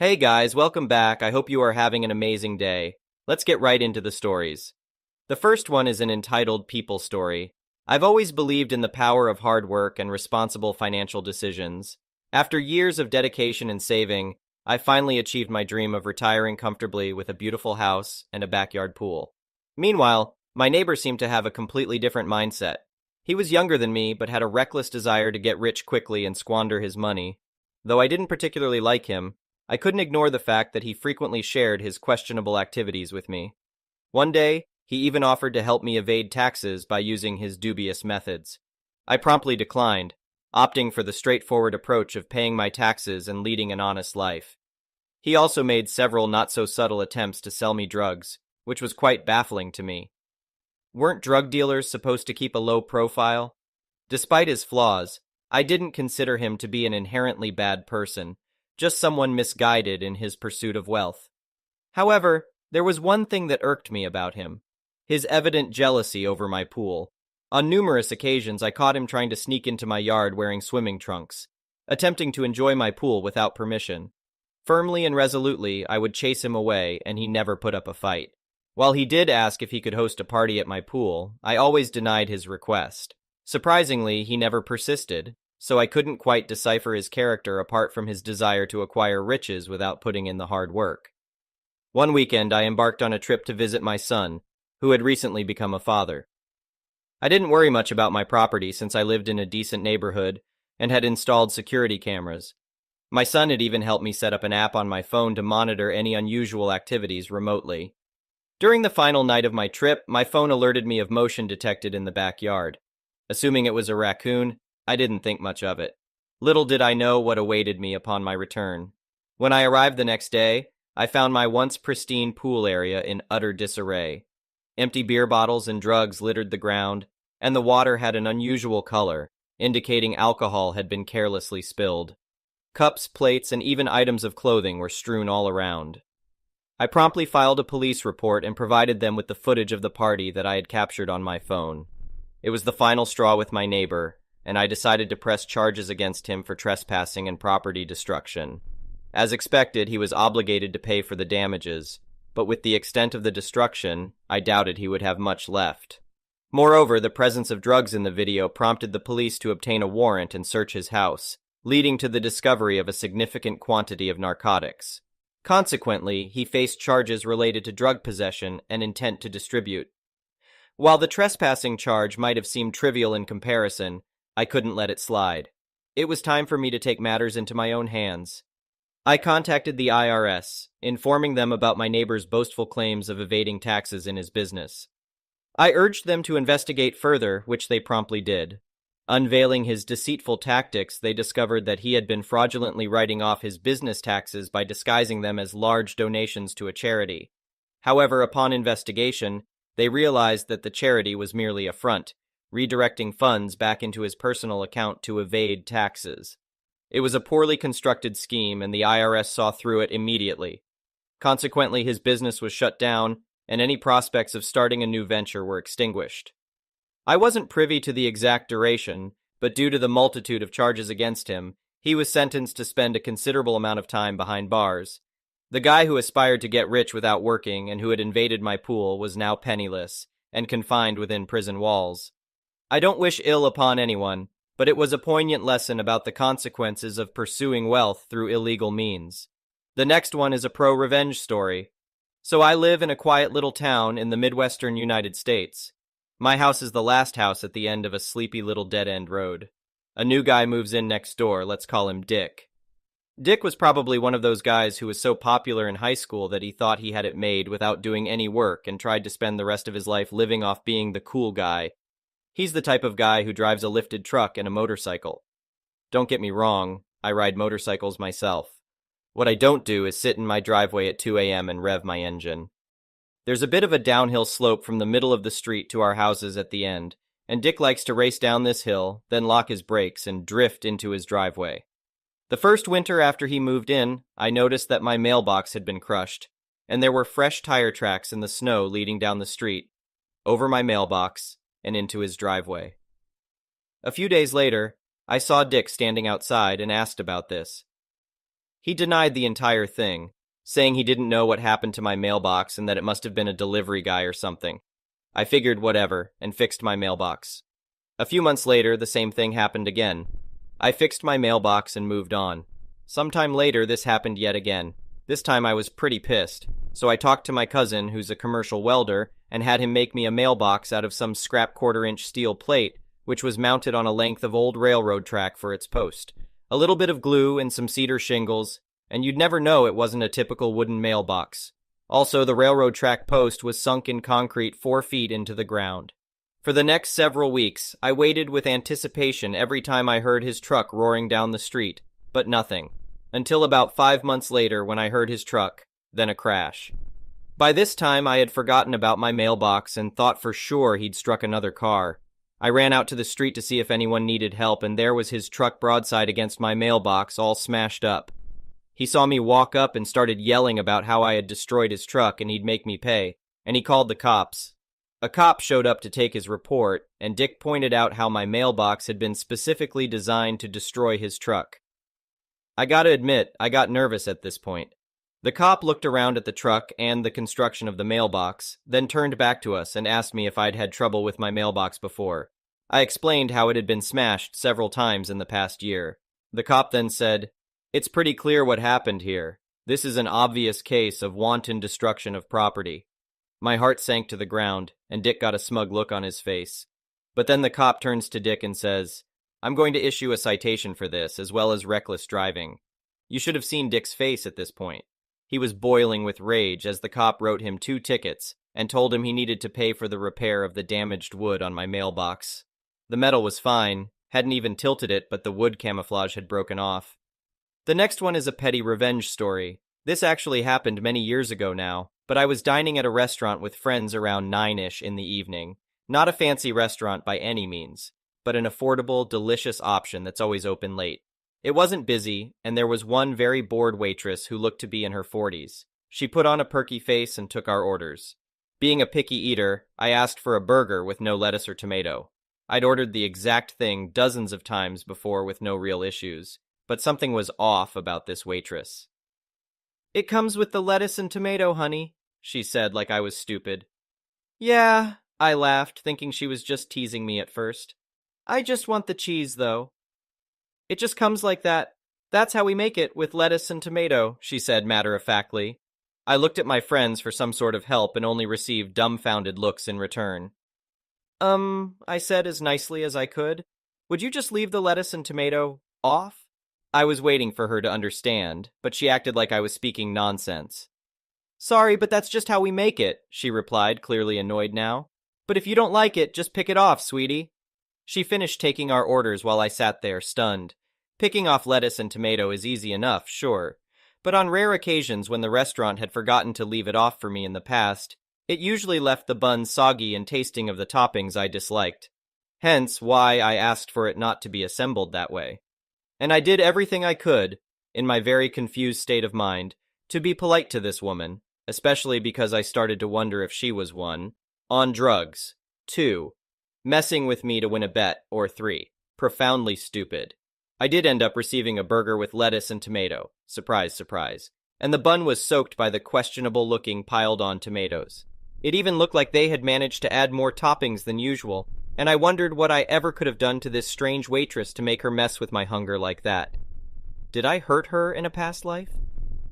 Hey guys, welcome back. I hope you are having an amazing day. Let's get right into the stories. The first one is an entitled people story. I've always believed in the power of hard work and responsible financial decisions. After years of dedication and saving, I finally achieved my dream of retiring comfortably with a beautiful house and a backyard pool. Meanwhile, my neighbor seemed to have a completely different mindset. He was younger than me, but had a reckless desire to get rich quickly and squander his money. Though I didn't particularly like him, I couldn't ignore the fact that he frequently shared his questionable activities with me. One day, he even offered to help me evade taxes by using his dubious methods. I promptly declined, opting for the straightforward approach of paying my taxes and leading an honest life. He also made several not-so-subtle attempts to sell me drugs, which was quite baffling to me. Weren't drug dealers supposed to keep a low profile? Despite his flaws, I didn't consider him to be an inherently bad person, just someone misguided in his pursuit of wealth. However, there was one thing that irked me about him: his evident jealousy over my pool. On numerous occasions, I caught him trying to sneak into my yard wearing swimming trunks, attempting to enjoy my pool without permission. Firmly and resolutely, I would chase him away, and he never put up a fight. While he did ask if he could host a party at my pool, I always denied his request. Surprisingly, he never persisted, so I couldn't quite decipher his character apart from his desire to acquire riches without putting in the hard work. One weekend, I embarked on a trip to visit my son, who had recently become a father. I didn't worry much about my property since I lived in a decent neighborhood and had installed security cameras. My son had even helped me set up an app on my phone to monitor any unusual activities remotely. During the final night of my trip, my phone alerted me of motion detected in the backyard. Assuming it was a raccoon, I didn't think much of it. Little did I know what awaited me upon my return. When I arrived the next day, I found my once pristine pool area in utter disarray. Empty beer bottles and drugs littered the ground, and the water had an unusual color, indicating alcohol had been carelessly spilled. Cups, plates, and even items of clothing were strewn all around. I promptly filed a police report and provided them with the footage of the party that I had captured on my phone. It was the final straw with my neighbor, and I decided to press charges against him for trespassing and property destruction. As expected, he was obligated to pay for the damages, but with the extent of the destruction, I doubted he would have much left. Moreover, the presence of drugs in the video prompted the police to obtain a warrant and search his house, leading to the discovery of a significant quantity of narcotics. Consequently, he faced charges related to drug possession and intent to distribute. While the trespassing charge might have seemed trivial in comparison, I couldn't let it slide. It was time for me to take matters into my own hands. I contacted the IRS, informing them about my neighbor's boastful claims of evading taxes in his business. I urged them to investigate further, which they promptly did. Unveiling his deceitful tactics, they discovered that he had been fraudulently writing off his business taxes by disguising them as large donations to a charity. However, upon investigation, they realized that the charity was merely a front, redirecting funds back into his personal account to evade taxes. It was a poorly constructed scheme, and the IRS saw through it immediately. Consequently, his business was shut down, and any prospects of starting a new venture were extinguished. I wasn't privy to the exact duration, but due to the multitude of charges against him, he was sentenced to spend a considerable amount of time behind bars. The guy who aspired to get rich without working and who had invaded my pool was now penniless and confined within prison walls. I don't wish ill upon anyone, but it was a poignant lesson about the consequences of pursuing wealth through illegal means. The next one is a pro-revenge story. So I live in a quiet little town in the Midwestern United States. My house is the last house at the end of a sleepy little dead-end road. A new guy moves in next door, let's call him Dick. Dick was probably one of those guys who was so popular in high school that he thought he had it made without doing any work and tried to spend the rest of his life living off being the cool guy. He's the type of guy who drives a lifted truck and a motorcycle. Don't get me wrong, I ride motorcycles myself. What I don't do is sit in my driveway at 2 a.m. and rev my engine. There's a bit of a downhill slope from the middle of the street to our houses at the end, and Dick likes to race down this hill, then lock his brakes and drift into his driveway. The first winter after he moved in, I noticed that my mailbox had been crushed, and there were fresh tire tracks in the snow leading down the street, over my mailbox, and into his driveway. A few days later, I saw Dick standing outside and asked about this. He denied the entire thing, saying he didn't know what happened to my mailbox and that it must have been a delivery guy or something. I figured whatever and fixed my mailbox. A few months later, the same thing happened again. I fixed my mailbox and moved on. Sometime later, this happened yet again. This time I was pretty pissed, so I talked to my cousin, who's a commercial welder, and had him make me a mailbox out of some scrap quarter-inch steel plate, which was mounted on a length of old railroad track for its post. A little bit of glue and some cedar shingles, and you'd never know it wasn't a typical wooden mailbox. Also, the railroad track post was sunk in concrete 4 feet into the ground. For the next several weeks, I waited with anticipation every time I heard his truck roaring down the street, but nothing. Until about 5 months later when I heard his truck, then a crash. By this time, I had forgotten about my mailbox and thought for sure he'd struck another car. I ran out to the street to see if anyone needed help, and there was his truck broadside against my mailbox, all smashed up. He saw me walk up and started yelling about how I had destroyed his truck and he'd make me pay, and he called the cops. A cop showed up to take his report, and Dick pointed out how my mailbox had been specifically designed to destroy his truck. I gotta admit, I got nervous at this point. The cop looked around at the truck and the construction of the mailbox, then turned back to us and asked me if I'd had trouble with my mailbox before. I explained how it had been smashed several times in the past year. The cop then said, "It's pretty clear what happened here. This is an obvious case of wanton destruction of property." My heart sank to the ground, and Dick got a smug look on his face. But then the cop turns to Dick and says, "I'm going to issue a citation for this, as well as reckless driving." You should have seen Dick's face at this point. He was boiling with rage as the cop wrote him 2 tickets and told him he needed to pay for the repair of the damaged wood on my mailbox. The metal was fine, hadn't even tilted it, but the wood camouflage had broken off. The next one is a petty revenge story. This actually happened many years ago now, but I was dining at a restaurant with friends around 9-ish in the evening. Not a fancy restaurant by any means, but an affordable, delicious option that's always open late. It wasn't busy, and there was one very bored waitress who looked to be in her 40s. She put on a perky face and took our orders. Being a picky eater, I asked for a burger with no lettuce or tomato. I'd ordered the exact thing dozens of times before with no real issues, but something was off about this waitress. "It comes with the lettuce and tomato, honey," she said like I was stupid. "Yeah," I laughed, thinking she was just teasing me at first. "I just want the cheese, though." "It just comes like that. That's how we make it, with lettuce and tomato," she said matter-of-factly. I looked at my friends for some sort of help and only received dumbfounded looks in return. I said as nicely as I could. "Would you just leave the lettuce and tomato off?" I was waiting for her to understand, but she acted like I was speaking nonsense. "Sorry, but that's just how we make it," she replied, clearly annoyed now. "But if you don't like it, just pick it off, sweetie." She finished taking our orders while I sat there, stunned. Picking off lettuce and tomato is easy enough, sure. But on rare occasions when the restaurant had forgotten to leave it off for me in the past, it usually left the bun soggy and tasting of the toppings I disliked. Hence why I asked for it not to be assembled that way. And I did everything I could, in my very confused state of mind, to be polite to this woman, especially because I started to wonder if she was 1, on drugs, 2, messing with me to win a bet, or 3, profoundly stupid. I did end up receiving a burger with lettuce and tomato, surprise, surprise, and the bun was soaked by the questionable-looking piled-on tomatoes. It even looked like they had managed to add more toppings than usual, and I wondered what I ever could have done to this strange waitress to make her mess with my hunger like that. Did I hurt her in a past life?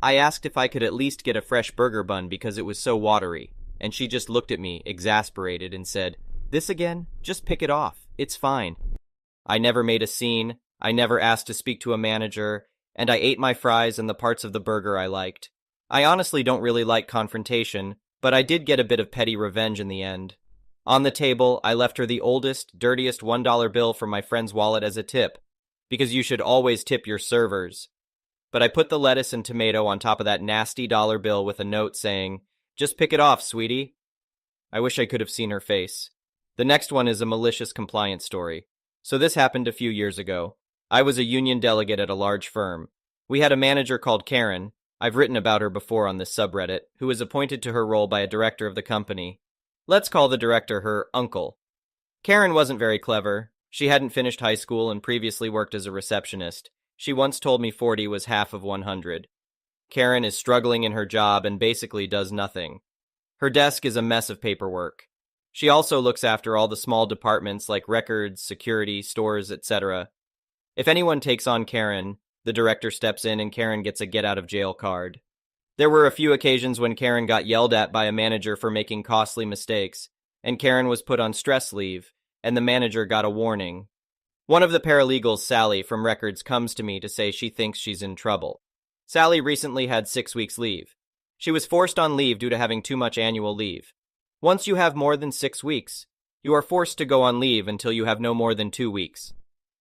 I asked if I could at least get a fresh burger bun because it was so watery, and she just looked at me, exasperated, and said, "This again? Just pick it off. It's fine." I never made a scene, I never asked to speak to a manager, and I ate my fries and the parts of the burger I liked. I honestly don't really like confrontation, but I did get a bit of petty revenge in the end. On the table, I left her the oldest, dirtiest $1 bill from my friend's wallet as a tip, because you should always tip your servers. But I put the lettuce and tomato on top of that nasty dollar bill with a note saying, "Just pick it off, sweetie." I wish I could have seen her face. The next one is a malicious compliance story. So this happened a few years ago. I was a union delegate at a large firm. We had a manager called Karen. I've written about her before on this subreddit, who was appointed to her role by a director of the company. Let's call the director her uncle. Karen wasn't very clever. She hadn't finished high school and previously worked as a receptionist. She once told me 40 was half of 100. Karen is struggling in her job and basically does nothing. Her desk is a mess of paperwork. She also looks after all the small departments like records, security, stores, etc. If anyone takes on Karen, the director steps in and Karen gets a get-out-of-jail card. There were a few occasions when Karen got yelled at by a manager for making costly mistakes, and Karen was put on stress leave, and the manager got a warning. One of the paralegals, Sally, from records comes to me to say she thinks she's in trouble. Sally recently had 6 weeks leave. She was forced on leave due to having too much annual leave. Once you have more than 6 weeks, you are forced to go on leave until you have no more than 2 weeks.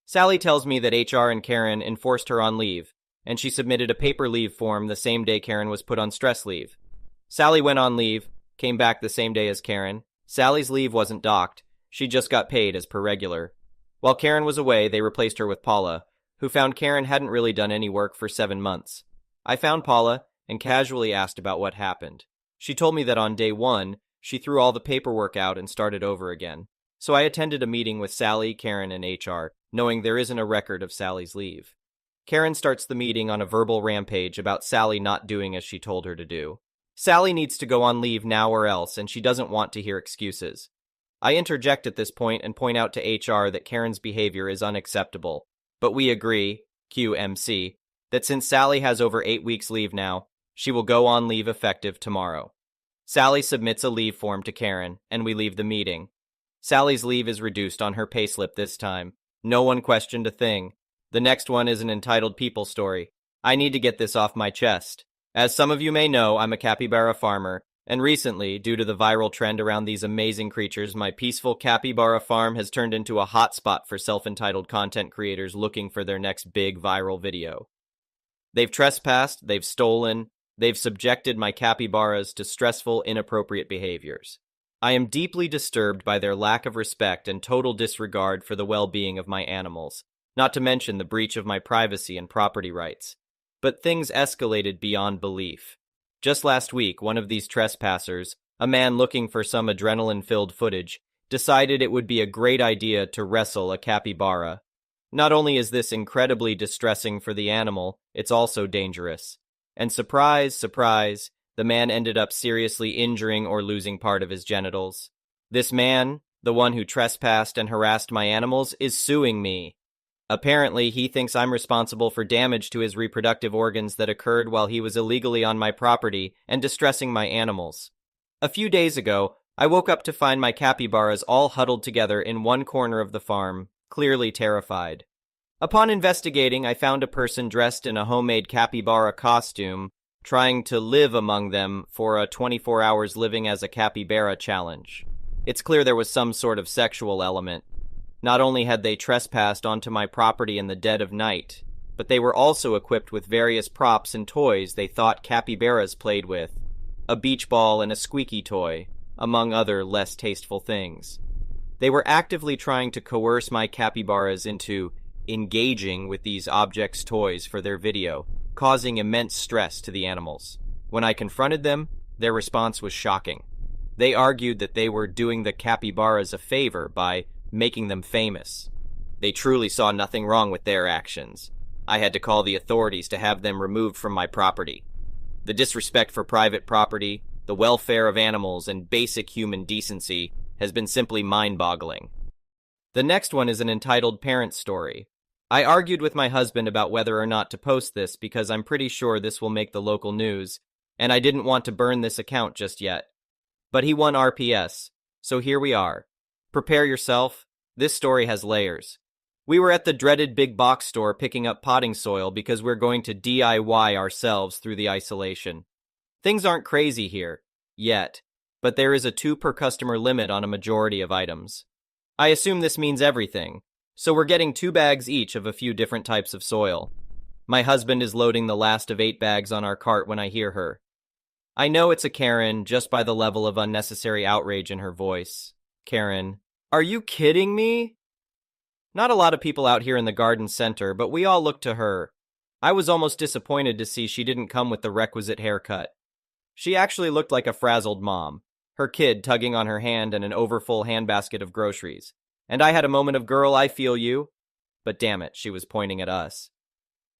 Sally tells me that HR and Karen enforced her on leave, and she submitted a paper leave form the same day Karen was put on stress leave. Sally went on leave, came back the same day as Karen. Sally's leave wasn't docked, she just got paid as per regular. While Karen was away, they replaced her with Paula, who found Karen hadn't really done any work for 7 months. I found Paula and casually asked about what happened. She told me that on day 1, she threw all the paperwork out and started over again. So I attended a meeting with Sally, Karen, and HR, knowing there isn't a record of Sally's leave. Karen starts the meeting on a verbal rampage about Sally not doing as she told her to do. Sally needs to go on leave now or else, and she doesn't want to hear excuses. I interject at this point and point out to HR that Karen's behavior is unacceptable, but we agree, QMC, that since Sally has over 8 weeks leave now, she will go on leave effective tomorrow. Sally submits a leave form to Karen, and we leave the meeting. Sally's leave is reduced on her payslip this time. No one questioned a thing. The next one is an entitled people story. I need to get this off my chest. As some of you may know, I'm a capybara farmer, and recently, due to the viral trend around these amazing creatures, my peaceful capybara farm has turned into a hotspot for self-entitled content creators looking for their next big viral video. They've trespassed, they've stolen, they've subjected my capybaras to stressful, inappropriate behaviors. I am deeply disturbed by their lack of respect and total disregard for the well-being of my animals, not to mention the breach of my privacy and property rights. But things escalated beyond belief. Just last week, one of these trespassers, a man looking for some adrenaline-filled footage, decided it would be a great idea to wrestle a capybara. Not only is this incredibly distressing for the animal, it's also dangerous. And surprise, surprise, the man ended up seriously injuring or losing part of his genitals. This man, the one who trespassed and harassed my animals, is suing me. Apparently, he thinks I'm responsible for damage to his reproductive organs that occurred while he was illegally on my property and distressing my animals. A few days ago, I woke up to find my capybaras all huddled together in one corner of the farm, clearly terrified. Upon investigating, I found a person dressed in a homemade capybara costume, trying to live among them for a 24 hours living as a capybara challenge. It's clear there was some sort of sexual element. Not only had they trespassed onto my property in the dead of night, but they were also equipped with various props and toys they thought capybaras played with, a beach ball and a squeaky toy, among other less tasteful things. They were actively trying to coerce my capybaras into engaging with these objects' toys for their video, causing immense stress to the animals. When I confronted them, their response was shocking. They argued that they were doing the capybaras a favor by making them famous. They truly saw nothing wrong with their actions. I had to call the authorities to have them removed from my property. The disrespect for private property, the welfare of animals, and basic human decency has been simply mind-boggling. The next one is an entitled parents story. I argued with my husband about whether or not to post this because I'm pretty sure this will make the local news, and I didn't want to burn this account just yet. But he won RPS, so here we are. Prepare yourself. This story has layers. We were at the dreaded big box store picking up potting soil because we're going to DIY ourselves through the isolation. Things aren't crazy here, yet, but there is a 2 per customer limit on a majority of items. I assume this means everything, so we're getting 2 bags each of a few different types of soil. My husband is loading the last of 8 bags on our cart when I hear her. I know it's a Karen just by the level of unnecessary outrage in her voice. Karen, are you kidding me? Not a lot of people out here in the garden center, but we all look to her. I was almost disappointed to see she didn't come with the requisite haircut. She actually looked like a frazzled mom, her kid tugging on her hand and an overfull handbasket of groceries. And I had a moment of, girl, I feel you. But damn it, she was pointing at us.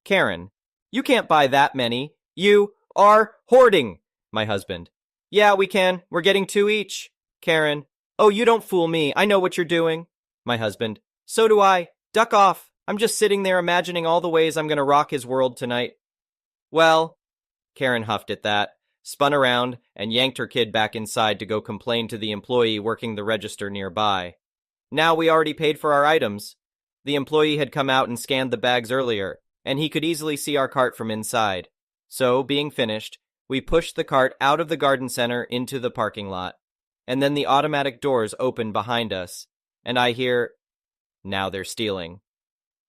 Karen, you can't buy that many. You are hoarding. My husband. Yeah, we can. We're getting 2 each. Karen. Oh, you don't fool me. I know what you're doing. My husband. So do I. Duck off. I'm just sitting there imagining all the ways I'm going to rock his world tonight. Well, Karen huffed at that, spun around, and yanked her kid back inside to go complain to the employee working the register nearby. Now we already paid for our items. The employee had come out and scanned the bags earlier, and he could easily see our cart from inside. So, being finished, we pushed the cart out of the garden center into the parking lot. And then the automatic doors open behind us, and I hear, now they're stealing.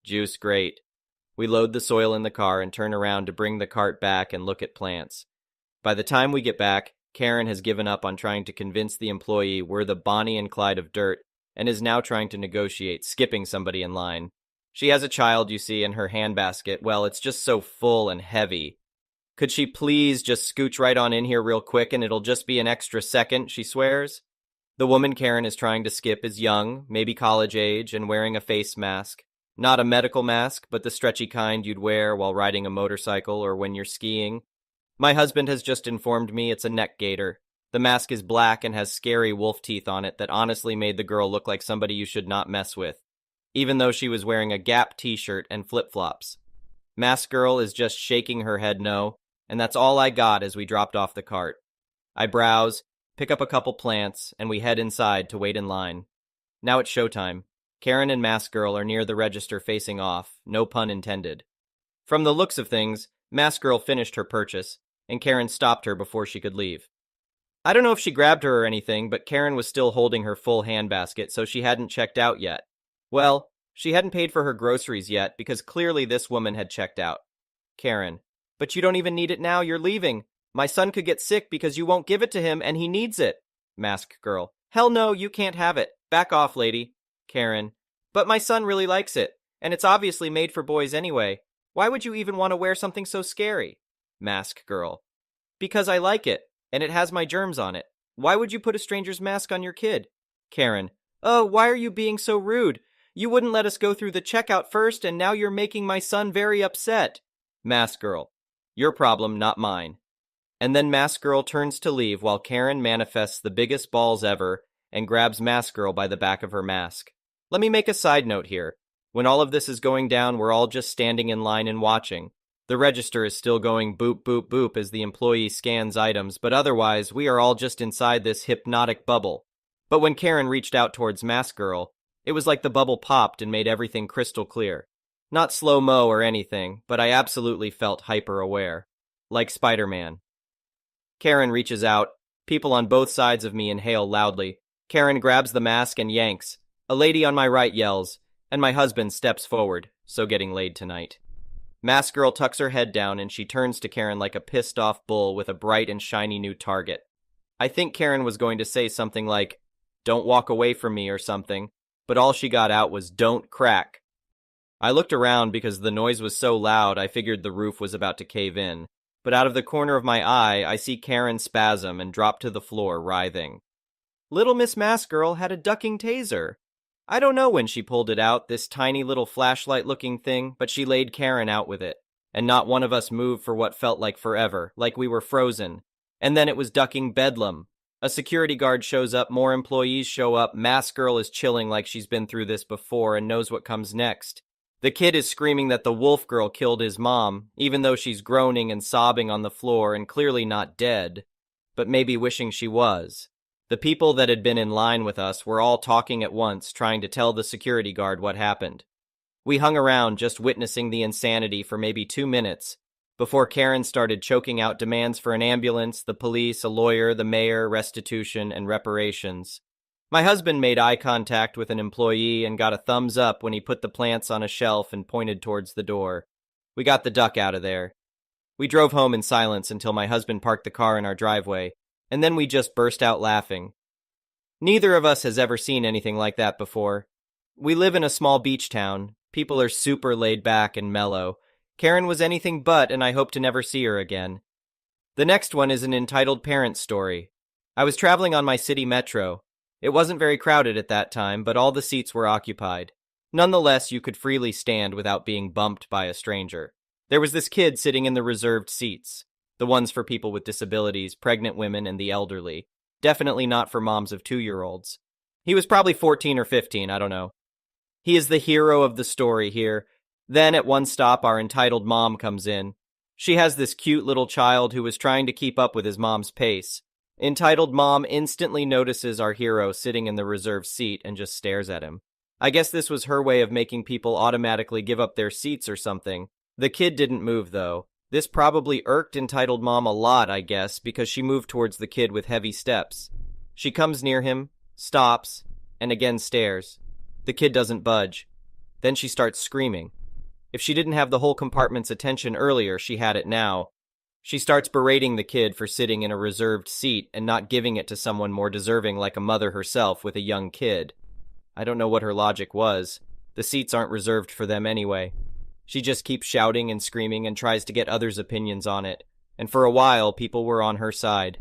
Juice, great. We load the soil in the car and turn around to bring the cart back and look at plants. By the time we get back, Karen has given up on trying to convince the employee we're the Bonnie and Clyde of dirt and is now trying to negotiate skipping somebody in line. She has a child, you see, in her handbasket. Well, it's just so full and heavy. Could she please just scooch right on in here real quick and it'll just be an extra second, she swears. The woman Karen is trying to skip is young, maybe college age, and wearing a face mask. Not a medical mask, but the stretchy kind you'd wear while riding a motorcycle or when you're skiing. My husband has just informed me it's a neck gaiter. The mask is black and has scary wolf teeth on it that honestly made the girl look like somebody you should not mess with, even though she was wearing a Gap t-shirt and flip-flops. Mask girl is just shaking her head no, and that's all I got as we dropped off the cart. I browse, pick up a couple plants, and we head inside to wait in line. Now it's showtime. Karen and Mask Girl are near the register facing off, no pun intended. From the looks of things, Mask Girl finished her purchase, and Karen stopped her before she could leave. I don't know if she grabbed her or anything, but Karen was still holding her full handbasket, so she hadn't checked out yet. Well, she hadn't paid for her groceries yet, because clearly this woman had checked out. Karen, but you don't even need it now, you're leaving. My son could get sick because you won't give it to him, and he needs it. Mask Girl, hell no, you can't have it. Back off, lady. Karen, but my son really likes it, and it's obviously made for boys anyway. Why would you even want to wear something so scary? Mask Girl, because I like it, and it has my germs on it. Why would you put a stranger's mask on your kid? Karen, oh, why are you being so rude? You wouldn't let us go through the checkout first, and now you're making my son very upset. Mask Girl, your problem, not mine. And then Mask Girl turns to leave while Karen manifests the biggest balls ever and grabs Mask Girl by the back of her mask. Let me make a side note here. When all of this is going down, we're all just standing in line and watching. The register is still going boop, boop, boop as the employee scans items, but otherwise, we are all just inside this hypnotic bubble. But when Karen reached out towards Mask Girl, it was like the bubble popped and made everything crystal clear. Not slow-mo or anything, but I absolutely felt hyper-aware. Like Spider-Man. Karen reaches out. People on both sides of me inhale loudly. Karen grabs the mask and yanks. A lady on my right yells, and my husband steps forward, so getting laid tonight. Mask Girl tucks her head down and she turns to Karen like a pissed-off bull with a bright and shiny new target. I think Karen was going to say something like, "Don't walk away from me" or something, but all she got out was, "Don't crack." I looked around because the noise was so loud I figured the roof was about to cave in, but out of the corner of my eye I see Karen spasm and drop to the floor writhing. Little Miss Mask Girl had a ducking taser. I don't know when she pulled it out, this tiny little flashlight-looking thing, but she laid Karen out with it, and not one of us moved for what felt like forever, like we were frozen. And then it was ducking bedlam. A security guard shows up, more employees show up, Mask Girl is chilling like she's been through this before and knows what comes next. The kid is screaming that the wolf girl killed his mom, even though she's groaning and sobbing on the floor and clearly not dead, but maybe wishing she was. The people that had been in line with us were all talking at once, trying to tell the security guard what happened. We hung around just witnessing the insanity for maybe 2 minutes, before Karen started choking out demands for an ambulance, the police, a lawyer, the mayor, restitution, and reparations. My husband made eye contact with an employee and got a thumbs up when he put the plants on a shelf and pointed towards the door. We got the duck out of there. We drove home in silence until my husband parked the car in our driveway, and then we just burst out laughing. Neither of us has ever seen anything like that before. We live in a small beach town. People are super laid back and mellow. Karen was anything but, and I hope to never see her again. The next one is an entitled parents story. I was traveling on my city metro. It wasn't very crowded at that time, but all the seats were occupied. Nonetheless, you could freely stand without being bumped by a stranger. There was this kid sitting in the reserved seats, the ones for people with disabilities, pregnant women, and the elderly. Definitely not for moms of 2-year-olds. He was probably 14 or 15, I don't know. He is the hero of the story here. Then at one stop, our entitled mom comes in. She has this cute little child who is trying to keep up with his mom's pace. Entitled mom instantly notices our hero sitting in the reserved seat and just stares at him. I guess this was her way of making people automatically give up their seats or something. The kid didn't move, though. This probably irked entitled mom a lot, I guess, because she moved towards the kid with heavy steps. She comes near him, stops, and again stares. The kid doesn't budge. Then she starts screaming. If she didn't have the whole compartment's attention earlier, she had it now. She starts berating the kid for sitting in a reserved seat and not giving it to someone more deserving like a mother herself with a young kid. I don't know what her logic was. The seats aren't reserved for them anyway. She just keeps shouting and screaming and tries to get others' opinions on it, and for a while people were on her side.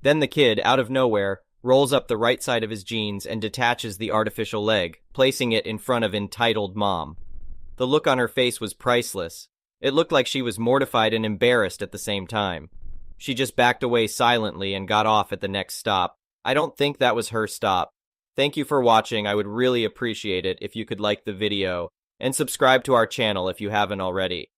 Then the kid, out of nowhere, rolls up the right side of his jeans and detaches the artificial leg, placing it in front of entitled mom. The look on her face was priceless. It looked like she was mortified and embarrassed at the same time. She just backed away silently and got off at the next stop. I don't think that was her stop. Thank you for watching. I would really appreciate it if you could like the video and subscribe to our channel if you haven't already.